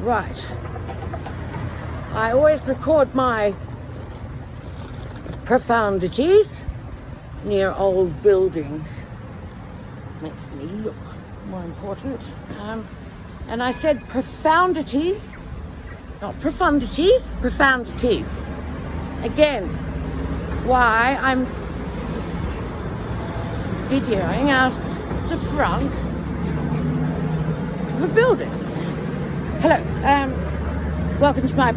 Right. I always record my profundities near old buildings. Makes me look more important. And I said profundities, not profundities, profundities. Again, why I'm videoing out the front of a building. Hello, welcome to my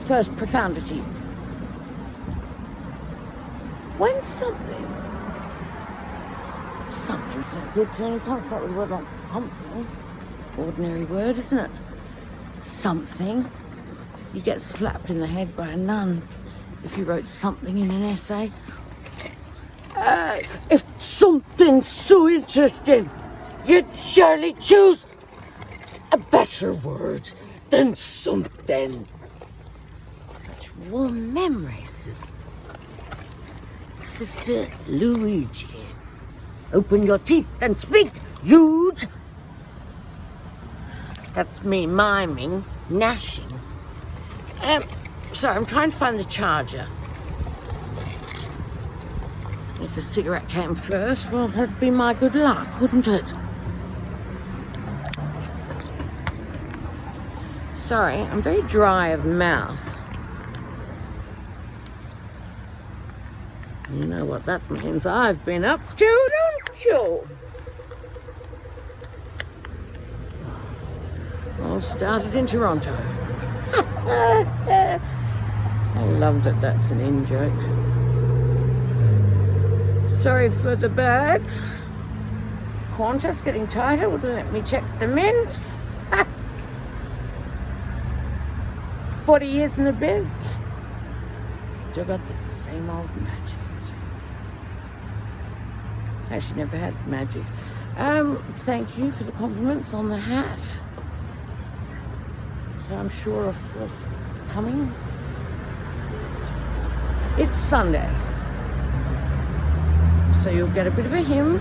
first profundity. When something's not good for you, you can't start with a word like something. Ordinary word, isn't it? Something. You get slapped in the head by a nun if you wrote something in an essay. If something's so interesting, you'd surely choose a better word than something. Such warm memories of Sister Luigi. Open your teeth and speak, huge. That's me miming, gnashing. Sorry, I'm trying to find the charger. If a cigarette came first, well, that'd be my good luck, wouldn't it? Sorry, I'm very dry of mouth. You know what that means. I've been up to, don't you? All started in Toronto. I love that that's an in-joke. Sorry for the bags. Qantas getting tighter, wouldn't let me check them in. 40 years in the biz. Still got the same old magic. Actually never had magic. Thank you for the compliments on the hat. I'm sure of coming. It's Sunday, so you'll get a bit of a hymn.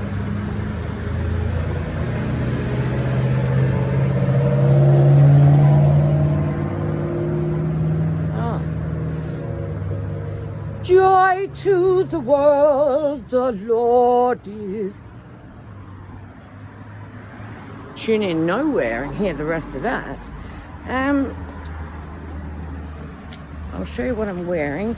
Joy to the world, the Lord is. Tune in nowhere and hear the rest of that. I'll show you what I'm wearing.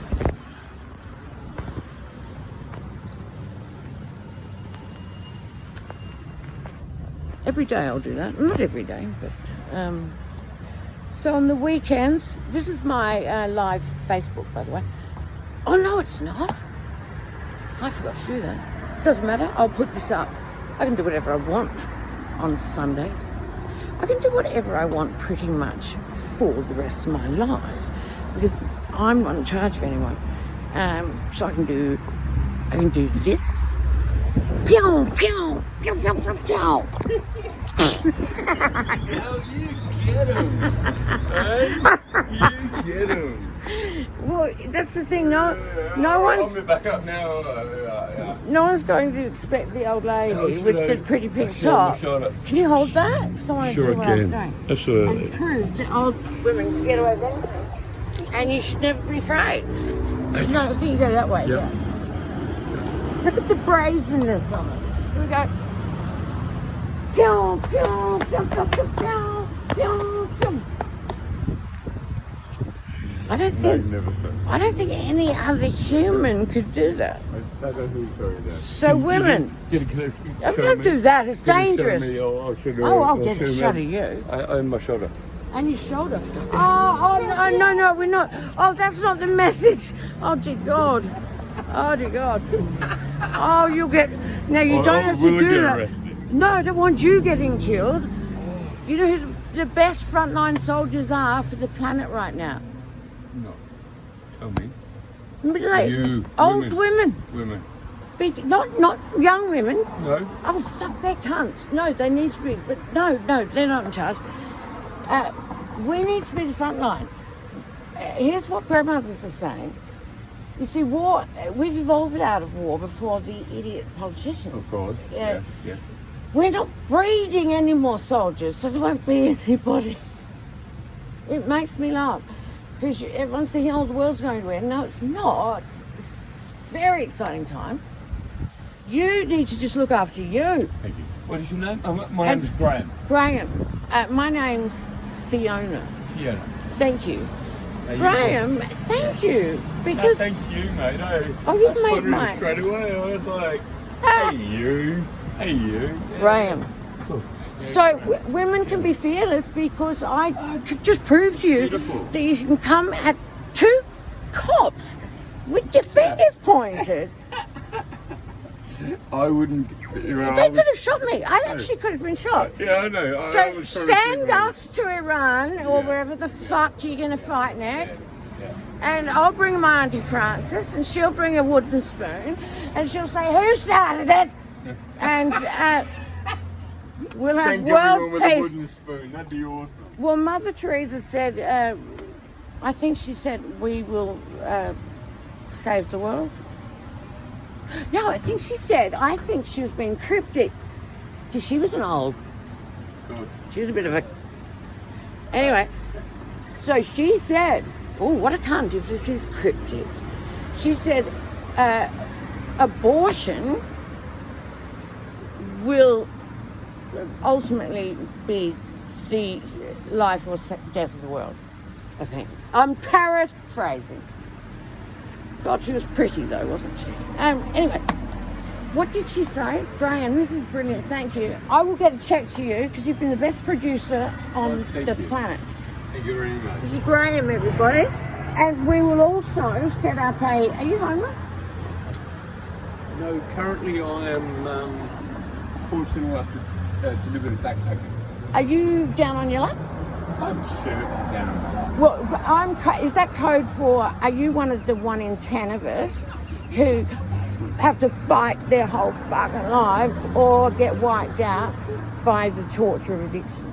Every day I'll do that. Not every day, but so on the weekends, this is my live Facebook, by the way. Oh no, it's not. I forgot to do that. Doesn't matter, I'll put this up. I can do whatever I want on Sundays. I can do whatever I want pretty much for the rest of my life because I'm not in charge of anyone. So I can do this. Pew, pew, pew, pew, pew, pew. Now you get him. Right? You get him. Well, that's the thing. No one's. I'll be back up now. No one's going to expect the old lady with the pretty pink top. Can you hold that? Because I want to do what I was doing. Absolutely. And prove that old women can get away with anything. And you should never be afraid. No, I think you go that way. Yep. Yeah. Look at the brazenness of it. Here we go. Pew, pew, pew, pew, pew, pew, pew. I don't think any other human could do that. I don't think so. So women, don't do that. It's dangerous. I'll get a shot of you. On my shoulder. And your shoulder. Oh, no, we're not. Oh, that's not the message. Oh, dear God. Oh, dear God. Oh, you'll get. Now, you don't have to do that. No, I don't want you getting killed. You know who the best frontline soldiers are for the planet right now? No. Tell me. Like, old women. Not young women. No. Oh, fuck, they're cunts. No, they need to be. But no, they're not in charge. We need to be the front line. Here's what grandmothers are saying. You see, war, we've evolved out of war before the idiot politicians. Of course, yes. We're not breeding any more soldiers, so there won't be anybody It makes me laugh because everyone's thinking, oh, the world's going to end. No, it's not. It's a very exciting time. You need to just look after you. Thank you. What is your name? My name is Graham. Graham. My name's Fiona. Fiona. Thank you. How you Graham, thank you. Because thank you, mate. Oh, you've I made spotted my- it straight away. I was like, hey you. Hey you. Graham. Cool. So women can be fearless because I could just prove to you Beautiful. that you can come at two cops with your fingers pointed. I wouldn't. You know, They could have shot me. I actually could have been shot. Yeah, I know. I So was trying to send figure out- us to Iran or Yeah. wherever the fuck you're going to fight next. Yeah. And I'll bring my Auntie Frances and she'll bring a wooden spoon and she'll say, who started it? And we'll have Spank everyone world with a peace. wooden spoon. That'd be awesome. Well, Mother Teresa said, I think she said, we will save the world. No, I think she was being cryptic because she was an old. Of course. She was a bit of a. Anyway, so she said, oh, what a cunt if this is cryptic. She said, abortion will ultimately be the life or death of the world. I think. I'm paraphrasing. God, she was pretty though, wasn't she? Anyway, what did she say? Graham, this is brilliant, thank you. I will get a check to you because you've been the best producer on Thank the you. planet. Thank you very much. This is Graham, everybody. And we will also set up a... Are you homeless? No, currently I am fortunate enough to live in a backpacker. Are you down on your luck? I'm sure down. Well, is that code for, are you one of the 1 in 10 of us who have to fight their whole fucking lives or get wiped out by the torture of addiction?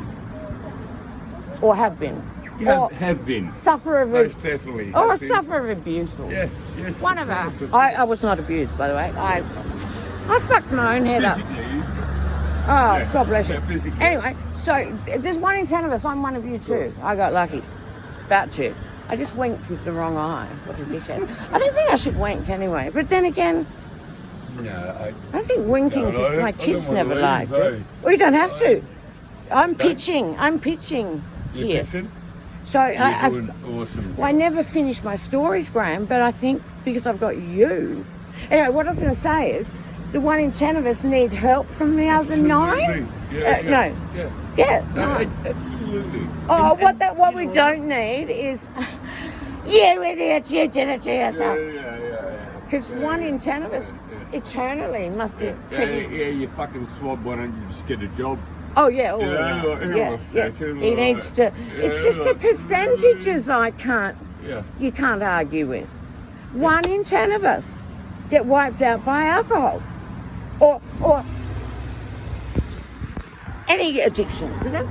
Or have been? Or Have been. suffer of Most definitely. Or Have been. suffer of abuse. Yes, yes. One of us. I was not abused, by the way. I fucked my own head up. Physically. Oh, Yes. God bless you. Yeah, physically. Anyway, so there's 1 in 10 of us. I'm one of you too. I got lucky. About to. I just winked with the wrong eye. What a dickhead. I don't think I should wink anyway. But then again, No, I don't think winking is No, I just don't- my I don't kids want to never leave, liked eh? it. Well, you don't have to. I'm pitching you're here. pitching? So You're doing awesome. well, I never finish my stories, Graham, but I think because I've got you. Anyway, what I was going to say is the 1 in 10 of us need help from the other 9. Yeah, No. Yeah. Yeah, No, no. absolutely. Oh, And- what we don't need is you idiot, you did it to yourself. Yeah. Because 1 in 10 of us eternally must be pretty. Yeah, you fucking swab, why don't you just get a job? Oh yeah, oh, You know, like, hang on yeah, a yeah. second, He like, needs to. It's yeah, just the like, percentages I can't. Yeah. You can't argue with. 1 in 10 of us get wiped out by alcohol, or any addiction, you know.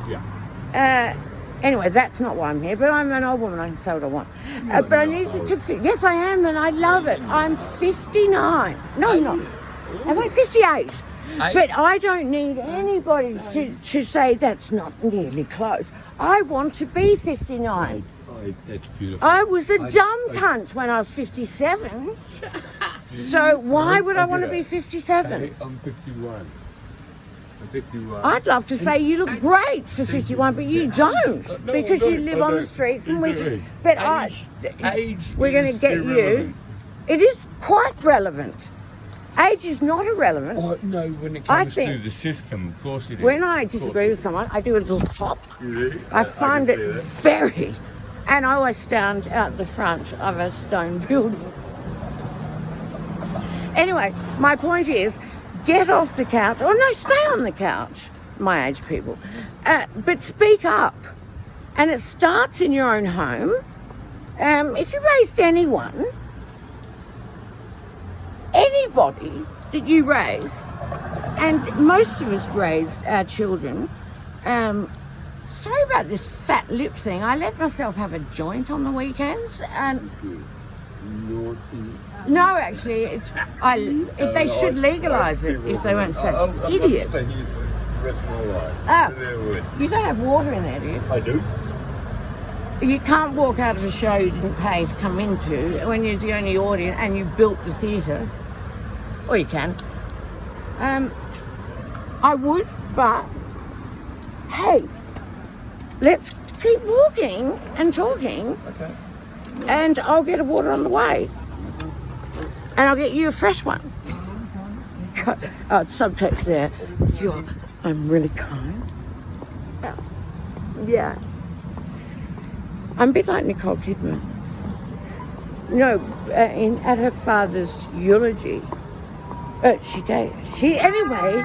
Yeah. Anyway, that's not why I'm here, but I'm an old woman, I can say what I want. But I you're needed not to, yes I am, and I love it. I'm 59. No, I'm not. Am I 58? But I don't need anybody to say that's not nearly close. I want to be 59. Oh, that's beautiful. I was a dumb cunt when I was 57. So why would I want to be 57? Hey, I'm 51. I'm 51. I'd love to say you look great for 51, but you don't No, because I you don't, live I on the don't. streets and we. Exactly. But Age we're going to is get irrelevant. you. It is quite relevant. Age is not irrelevant. Oh, no, when it I comes think- to the system, of course it is. When I Of course disagree it with someone, I do a little hop. is. See? I find can it see that. very. And I always stand out the front of a stone building. Anyway, my point is, get off the couch, or no, stay on the couch, my age people. But speak up. And it starts in your own home. If you raised anybody that you raised, and most of us raised our children, sorry about this fat lip thing. I let myself have a joint on the weekends, and Naughty. no, actually, they should legalise it if they weren't such I'll idiots. stay here for the rest of my life. Ah. There would. You don't have water in there, do you? I do. You can't walk out of a show you didn't pay to come into when you're the only audience and you built the theatre. Or you can. I would, but hey, let's keep walking and talking. Okay. And I'll get a water on the way. And I'll get you a fresh one. Subtext there. I'm really kind. Yeah. I'm a bit like Nicole Kidman. No, at her father's eulogy, anyway,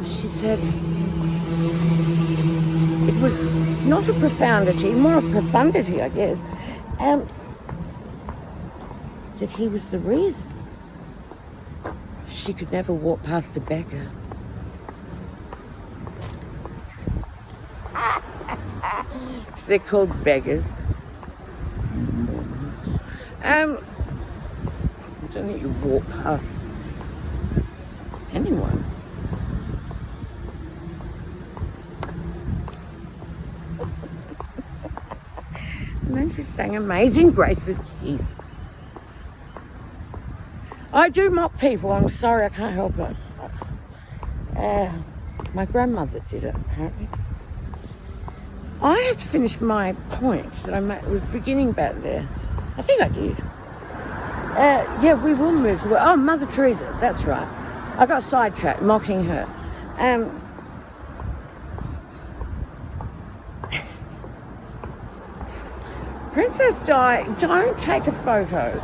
she said it was not a profundity, more a profundity, I guess, that he was the reason she could never walk past a beggar. They're called beggars. I don't think you walk past anyone. And then she sang Amazing Grace with Keith. I do mock people, I'm sorry, I can't help it. My grandmother did it, apparently. I have to finish my point that I was beginning back there. I think I did. Yeah, we will move to... Oh, Mother Teresa, that's right. I got sidetracked, mocking her. Princess Di, don't take a photo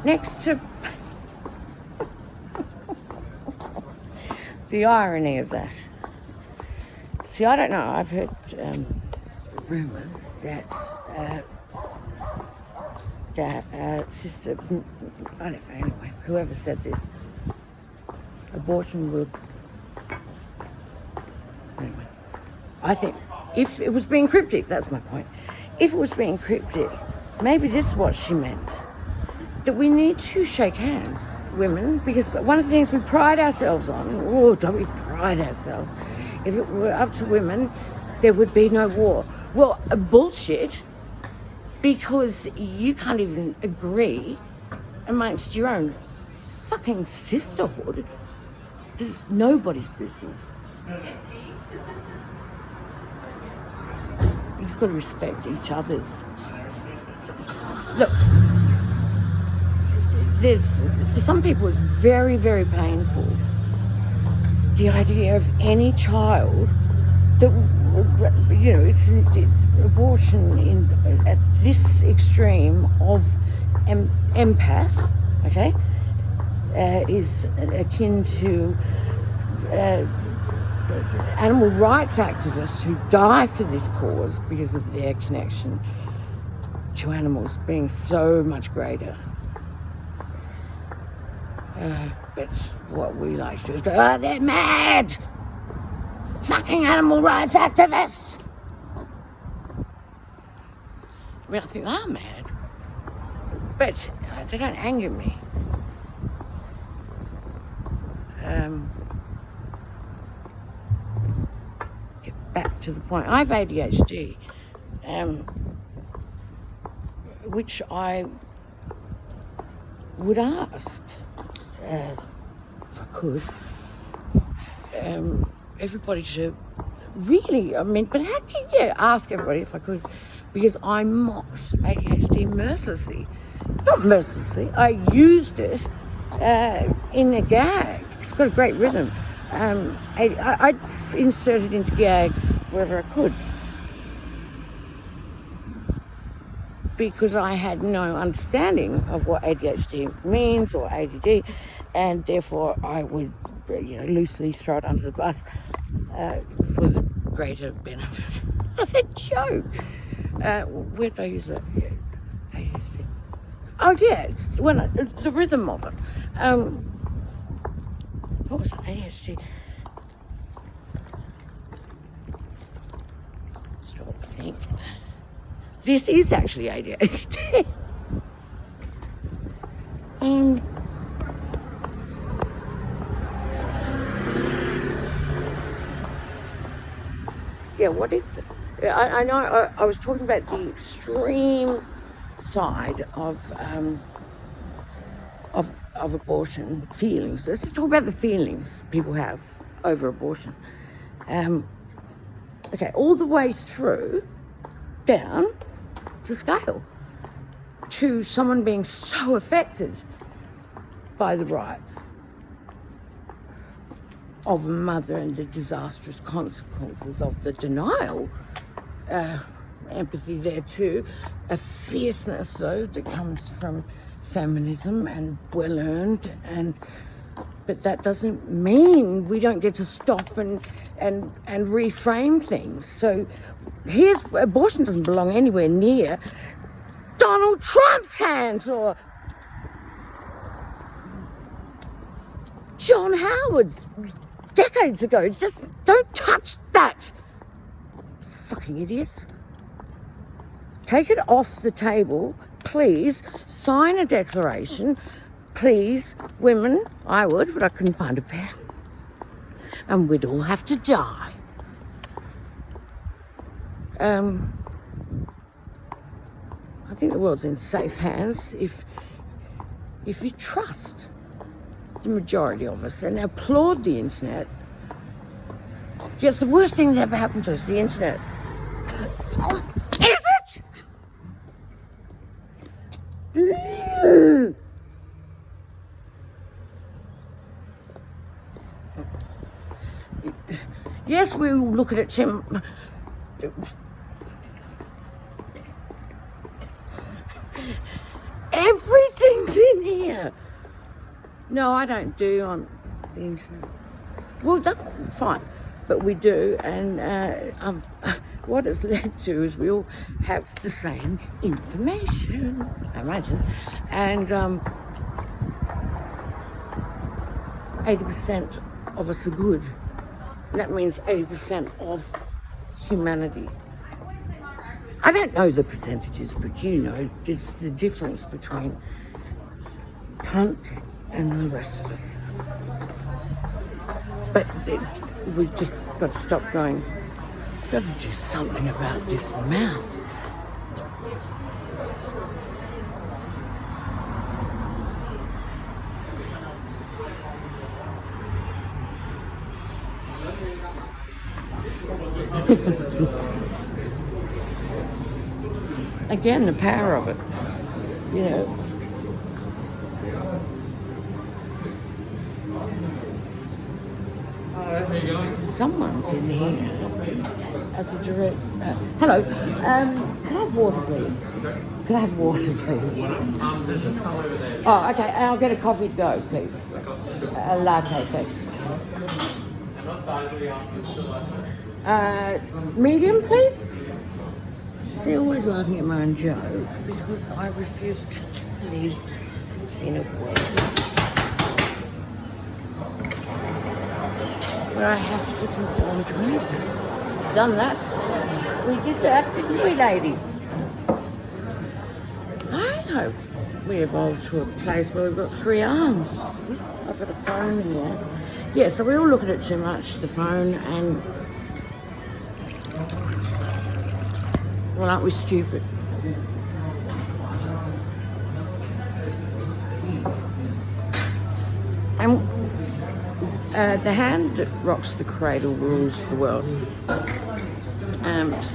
next to... The irony of that. See, I don't know. I've heard rumours that Sister, I don't know, anyway, whoever said this, abortion would... Anyway, I think if it was being cryptic, that's my point. If it was being cryptic, maybe this is what she meant. That we need to shake hands, women, because one of the things we pride ourselves on, don't we pride ourselves? If it were up to women, there would be no war. Well, bullshit, because you can't even agree amongst your own fucking sisterhood. It's nobody's business. You've got to respect each other's. Look, for some people it's very, very painful. The idea of any child that, it's abortion at this extreme of empath, okay, is akin to animal rights activists who die for this cause because of their connection to animals being so much greater. But what we like to do is go, oh, they're mad! Fucking animal rights activists! I mean, I think they're mad. But they don't anger me. Get back to the point. I have ADHD, which I would ask, if I could, everybody to really, but how can you ask everybody if I could? Because I mocked ADHD mercilessly. Not mercilessly, I used it in a gag. It's got a great rhythm. I inserted into gags wherever I could. Because I had no understanding of what ADHD means or ADD, and therefore I would, loosely throw it under the bus for the greater benefit of a joke. Where did I use that? Yeah, ADHD. Oh yeah, it's the rhythm of it. What was it? ADHD? Stop to think. This is actually ADHD. Yeah, what if... I know I was talking about the extreme side of abortion feelings. Let's talk about the feelings people have over abortion. Okay, all the way through, down the scale, to someone being so affected by the rights of a mother and the disastrous consequences of the denial. Empathy there too. A fierceness, though, that comes from feminism and well-earned, but that doesn't mean we don't get to stop and reframe things. So abortion doesn't belong anywhere near Donald Trump's hands or John Howard's decades ago. Just don't touch that. Fucking idiots. Take it off the table, please. Sign a declaration. Please, women, I would, but I couldn't find a pen. And we'd all have to die. I think the world's in safe hands if you trust the majority of us and applaud the internet. Yes, the worst thing that ever happened to us, the internet. Is it? Yes, we will look at it, Tim. Everything's in here. No, I don't do on the internet. Well, that's fine, but we do, and what it's led to is we all have the same information, I imagine, and 80% of us are good. That means 80% of humanity. I don't know the percentages, but you know, it's the difference between cunts and the rest of us. But we've just got to stop going, we've got to do something about this mouth. Again, the power of it, you know. Someone's in here as a direct... hello, can I have water, please? Can I have water, please? Oh, okay, I'll get a coffee dough, please. A latte, thanks. Medium, please? See, always laughing at my own joke because I refuse to live in a world where I have to conform to anything. Done that. We did that, didn't we, ladies? I hope we evolve to a place where we've got 3 arms. I've got a phone in there. Yeah, so we all look at it too much, the phone, and... well, aren't we stupid? And the hand that rocks the cradle rules the world.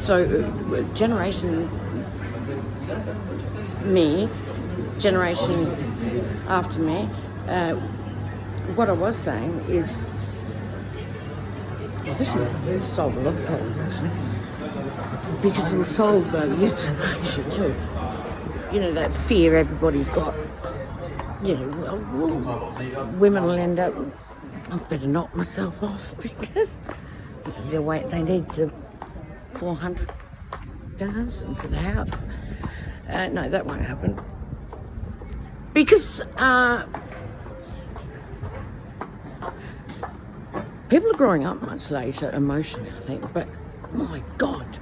So generation me, generation after me, what I was saying is, well, this will solve a lot of problems actually, because it will solve euthanasia too. You know, that fear everybody's got. You know, well, women will end up, I better knock myself off because they need to 400,000 for the house. No, that won't happen. Because people are growing up much later emotionally, I think, but my God,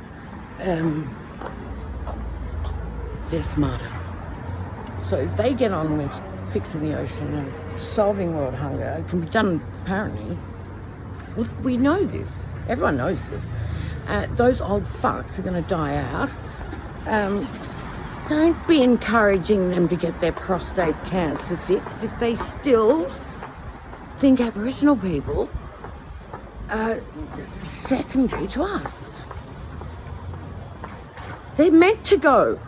they're smarter. So they get on with fixing the ocean and solving world hunger. It can be done, apparently. We know this. Everyone knows this. those old fucks are going to die out. Don't be encouraging them to get their prostate cancer fixed if they still think Aboriginal people are secondary to us. They're meant to go.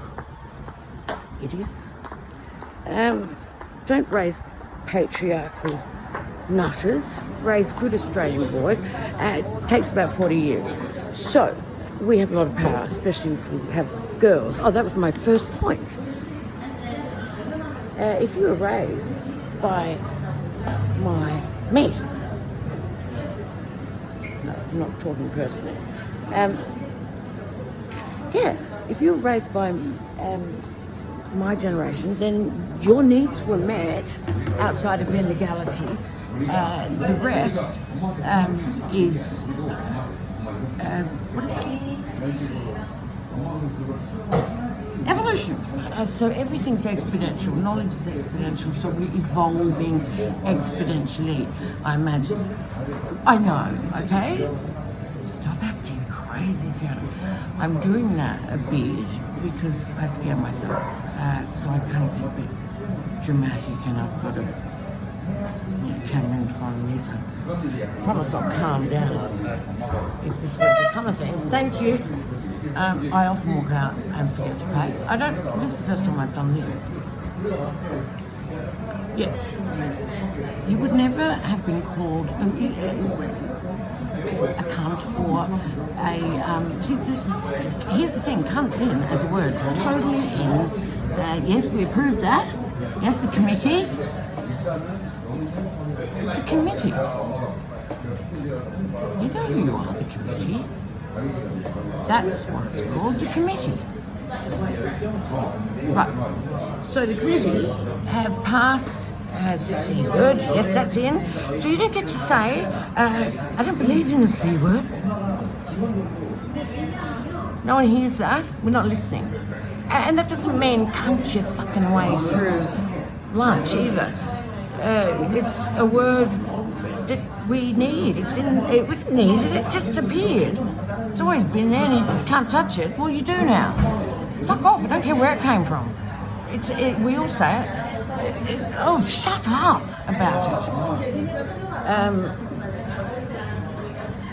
Idiots. Don't raise patriarchal nutters. Raise good Australian boys. It takes about 40 years. So, we have a lot of power, especially if we have girls. Oh, that was my first point. If you were raised by me, no, I'm not talking personally. Yeah, if you were raised by my generation, then your needs were met outside of illegality. The rest is what is it? Evolution. So everything's exponential. Knowledge is exponential. So we're evolving exponentially, I imagine. I know, okay? Stop acting crazy if you're... I'm doing that a bit because I scare myself. So I kind of get a bit dramatic and I've got a camera in front of me, so I promise I'll calm down if this were to become a thing. Thank you. I often walk out and forget to pay. This is the first time I've done this. Yeah. You would never have been called a cunt or a... here's the thing, cunt's in as a word. Totally in. Yes, we approved that. Yes, the committee. It's a committee. You know who you are, the committee. That's what it's called, the committee. Right. So the committee have passed the C word. Yes, that's in. So you don't get to say, I don't believe in the C word. No one hears that. We're not listening. And that doesn't mean cunt your fucking way through lunch either. It's a word that we need. We didn't need it, it just appeared. It's always been there and you can't touch it. Well, you do now. Fuck off, I don't care where it came from. We all say it. Oh, shut up about it.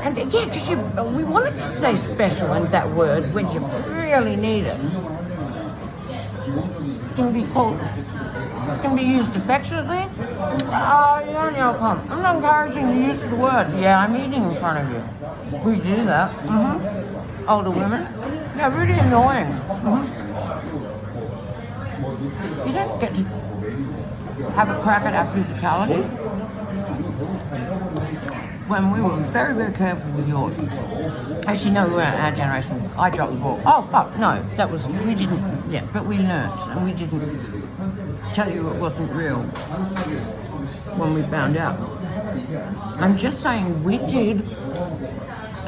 And yeah, because we want it to stay special and that word when you really need it. Can be used affectionately. Oh, you're no cunt. I'm not encouraging the use of the word. Yeah, I'm eating in front of you. We do that. Older women. Yeah, really annoying. You don't get to have a crack at our physicality. When we were very, very careful with yours. As you know, we were our generation. I dropped the ball. Oh, fuck, no. We didn't, yeah, but we learnt and we didn't tell you it wasn't real when we found out. I'm just saying we did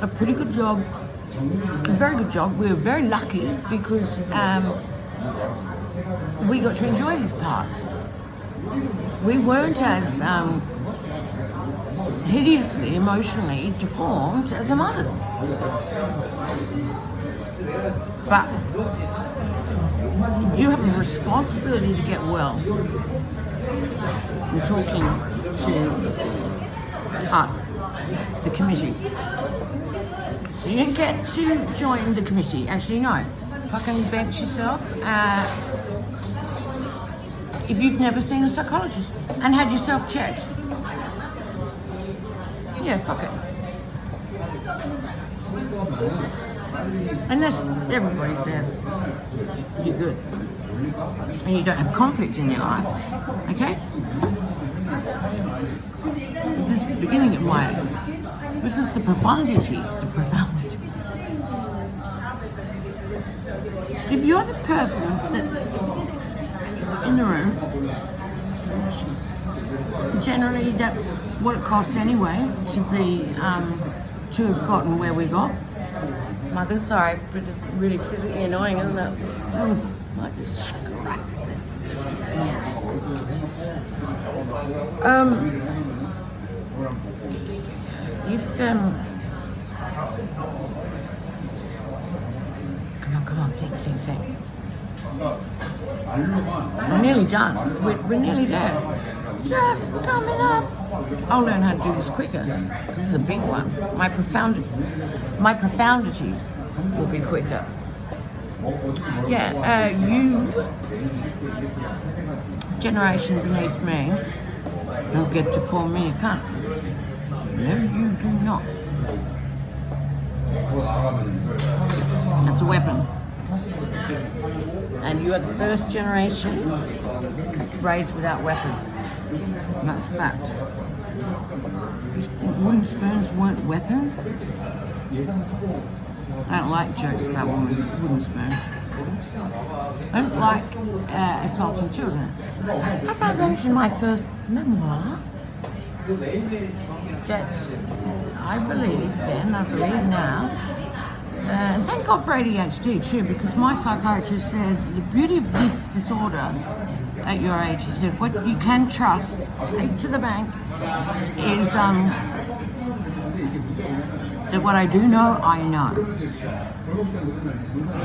a pretty good job, a very good job. We were very lucky because we got to enjoy this part. We weren't as hideously, emotionally deformed as some others. But you have a responsibility to get well. I'm talking to us, the committee. So you get to join the committee. Actually, no. Fucking bench yourself. If you've never seen a psychologist and had yourself checked. Yeah, fuck it. Unless everybody says you're good and you don't have conflict in your life, okay? This is the beginning of this is the profundity. If you're the person that in the room, generally that's what it costs anyway to have gotten where we got. Mother, sorry, but it's really physically annoying, isn't it? Might just scratch this. Think. We're nearly done. We're nearly there. Just coming up. I'll learn how to do this quicker. This is a big one. My profundities will be quicker. Yeah, you, generation beneath me, don't get to call me a cunt. No, you do not. That's a weapon. And you are the first generation raised without weapons. And that's a fact. You think wooden spoons weren't weapons? I don't like jokes about wooden spoons. I don't like assaulting children. As I wrote in my first memoir, that's, I believe then, I believe now, and thank God for ADHD too, because my psychiatrist said the beauty of this disorder at your age, he said, what you can trust, take to the bank, is that what I do know, I know.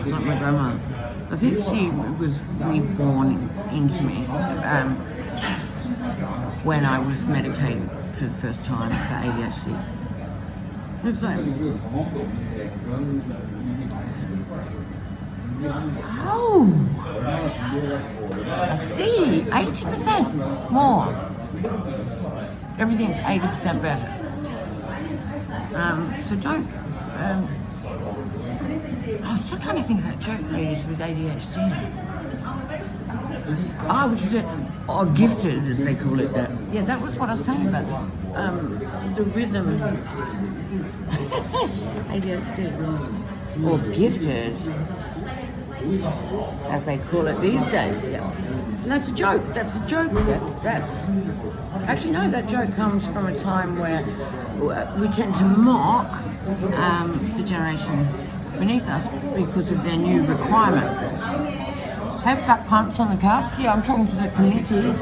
Like my grandma. I think she was reborn into me when I was medicated for the first time for ADHD. It was like, oh, I see, 80% more. Everything's 80% better. So don't, I'm still trying to think of that joke ladies with ADHD. Which is it, or gifted as they call it that. Yeah, that was what I was saying about the rhythm. ADHD. Or gifted, as they call it these days. Yeah. And that's a joke. That's a joke. That's actually no. That joke comes from a time where we tend to mock the generation beneath us because of their new requirements. Have fat cunts on the couch. Yeah, I'm talking to the committee.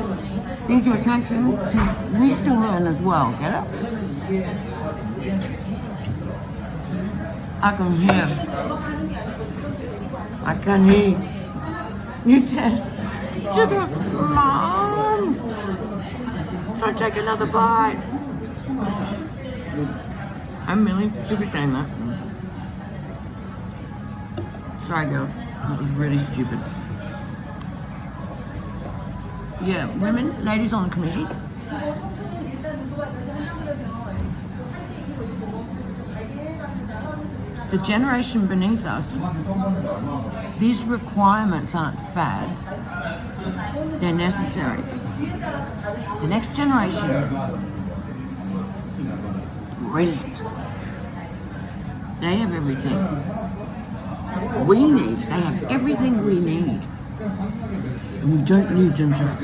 Need your attention. We still learn as well. Get it? I can hear. You test. Sugar, Mom, don't take another bite. I'm Millie. Should be saying that. Sorry, girls. That was really stupid. Yeah, women, ladies on the committee. The generation beneath us, these requirements aren't fads, they're necessary. The next generation, brilliant. They have everything we need. They have everything we need. And we don't need them to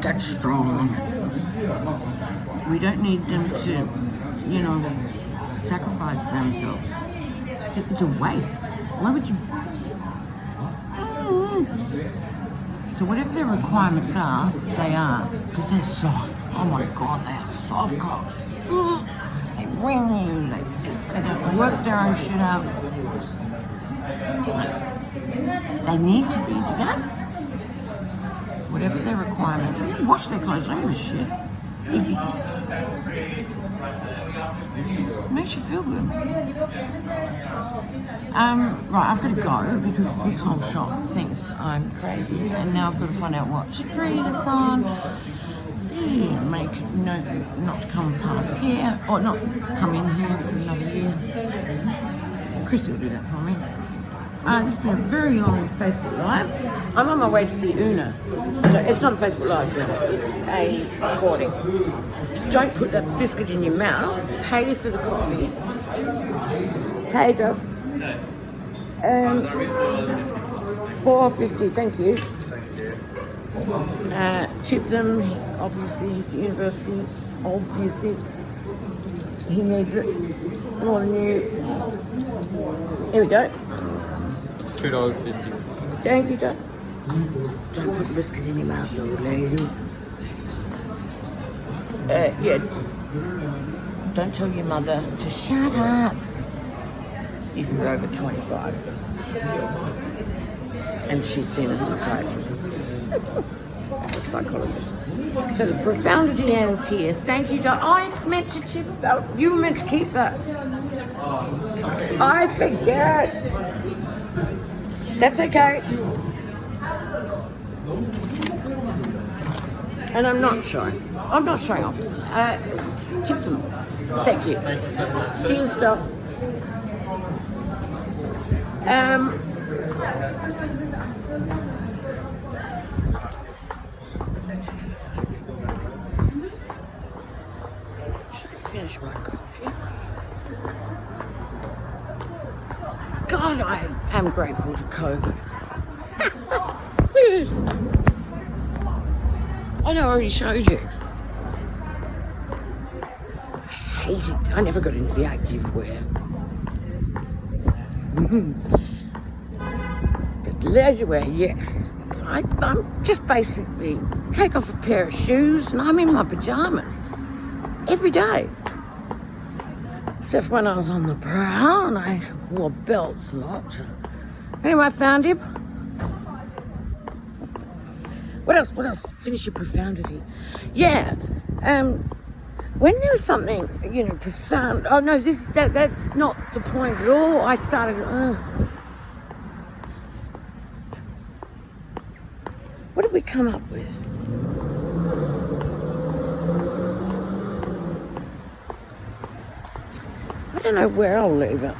get strong. We don't need them to, sacrifice themselves. It's a waste. Why would you? So whatever their requirements are, they are. Because they're soft. Oh my God, they are soft cocks. They ring you. They don't work their own shit out. They need to be together. Whatever their requirements. They wash their clothes. I don't give a shit. If you, it makes you feel good. Right, I've got to go because this whole shop thinks I'm crazy, and now I've got to find out what street it's on. Yeah, make note not to come past here, or not come in here for another year. Chrissy will do that for me. This has been a very long Facebook Live. I'm on my way to see Una. So it's not a Facebook Live, it's a recording. Don't put that biscuit in your mouth. Pay for the coffee. Paid up. $4.50, thank you. Tip them, obviously, he's at university, obviously. He needs it more than you. Here we go. $2.50. Thank you, Dad. Don't put biscuit in your mouth, old lady. Yeah. Don't tell your mother to shut up if you're over 25. and she's seen a psychiatrist, a psychologist. So the profundity ends here. Thank you, Doc. I meant to chip out. You were meant to keep that. I forget. That's okay. And I'm not showing. I'm not showing off. Tip them. Thank you. Cheers, Doc. Should I finish my coffee? God, I am grateful to COVID. Yes. I know I already showed you. I hate it. I never got into the active wear. But leisure wear, yes. I'm just basically take off a pair of shoes and I'm in my pajamas every day. Except when I was on the prowl and I wore belts a lot. Anyway, I found him. What else? Finish your profundity. Yeah. When there was something, profound. Oh no, that's not the point at all. I started. What did we come up with? I don't know where I'll leave it.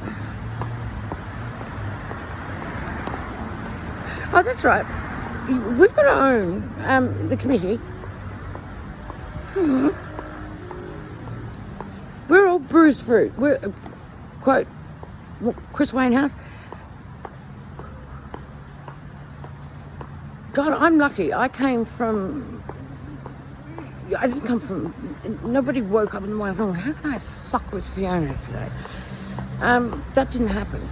Oh, that's right. We've got to own the committee. We're all bruised fruit. We're, quote, Chris Wainhouse. God, I'm lucky. I didn't come from, nobody woke up in the morning going, how can I fuck with Fiona today? That didn't happen.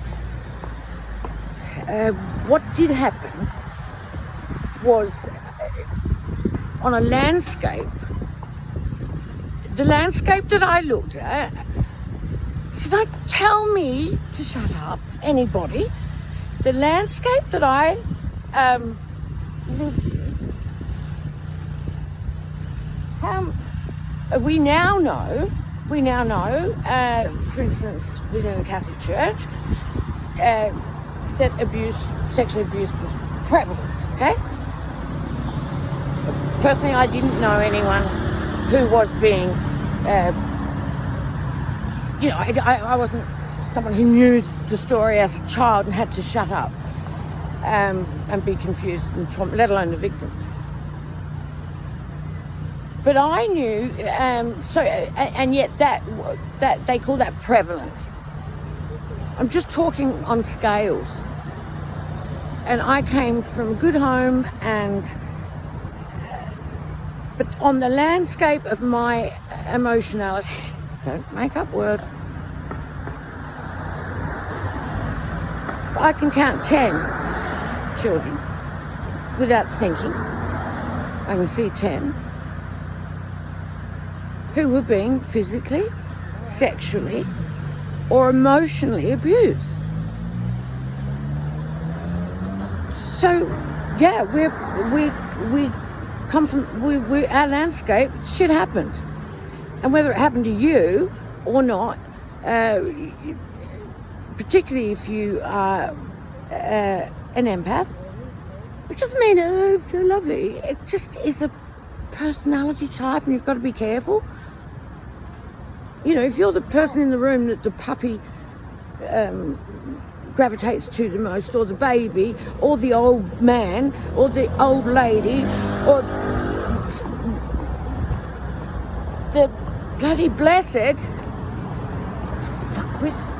What did happen was on a landscape. The landscape that I looked at, so don't tell me to shut up, anybody. The landscape that I lived in, we now know, for instance, within the Catholic Church, that sexual abuse was prevalent, okay? Personally, I didn't know anyone who was being, I wasn't someone who knew the story as a child and had to shut up and be confused and let alone the victim. But I knew, and yet that they call that prevalent. I'm just talking on scales. And I came from a good home but on the landscape of my emotionality, don't make up words, I can count 10 children without thinking. I can see 10 who were being physically, sexually, or emotionally abused. So, yeah, we come from, our landscape, shit happened. And whether it happened to you or not, particularly if you are an empath, which doesn't mean, oh, it's so lovely. It just is a personality type and you've got to be careful. If you're the person in the room that the puppy gravitates to the most, or the baby, or the old man, or the old lady, or the bloody blessed fuckwits,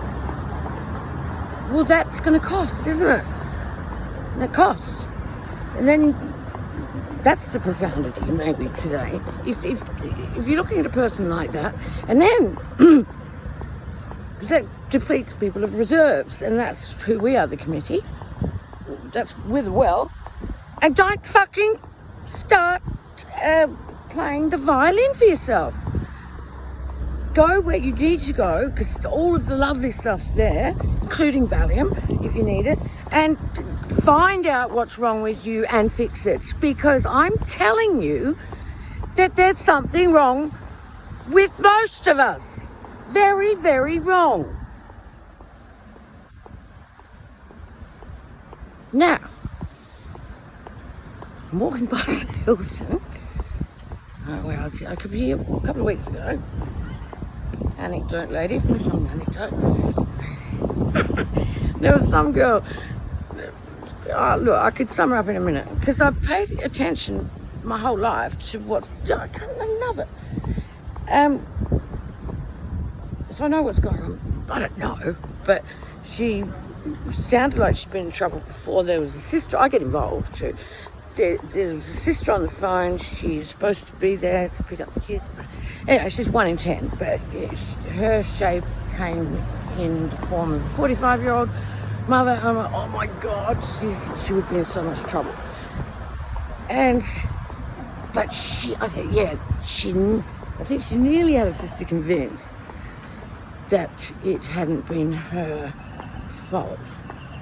well, that's going to cost, isn't it? And it costs. And then that's the profundity maybe today. If you're looking at a person like that, and then that depletes people of reserves, and that's who we are, the committee. That's with well. And don't fucking start playing the violin for yourself. go where you need to go, because all of the lovely stuff's there, including Valium, if you need it, and find out what's wrong with you and fix it. Because I'm telling you that there's something wrong with most of us. Very, very wrong. Now, I'm walking past Hilton. Where I could be here a couple of weeks ago. Anecdote, lady, finish on an anecdote. There was some girl. Look, I could sum her up in a minute, because I've paid attention my whole life to what's. I love it. So I know what's going on. I don't know, but she sounded like she'd been in trouble before. There was a sister. I get involved too. There was a sister on the phone. She's supposed to be there to pick up the kids. Anyway, she's 1 in 10, but her shape came in the form of a 45-year-old mother. I'm like, oh my God, she would be in so much trouble. But I think she nearly had her sister convinced that it hadn't been her fault.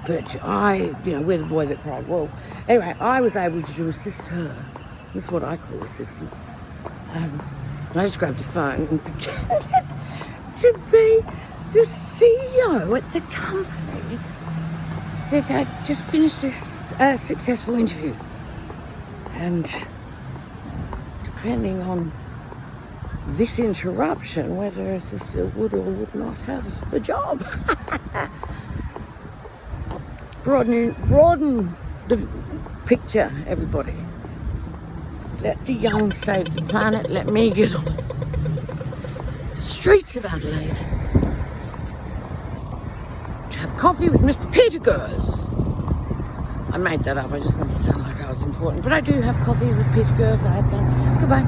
But we're the boy that cried wolf. Anyway, I was able to assist her. That's what I call assistance. I just grabbed the phone and pretended to be the CEO at the company that had just finished this successful interview. And depending on this interruption, whether her sister would or would not have the job. Broaden the picture, everybody. Let the young save the planet. Let me get off the streets of Adelaide to have coffee with Mr. Peter Gers. I made that up. I just wanted to sound like I was important. But I do have coffee with Peter Gers. I have done. Goodbye.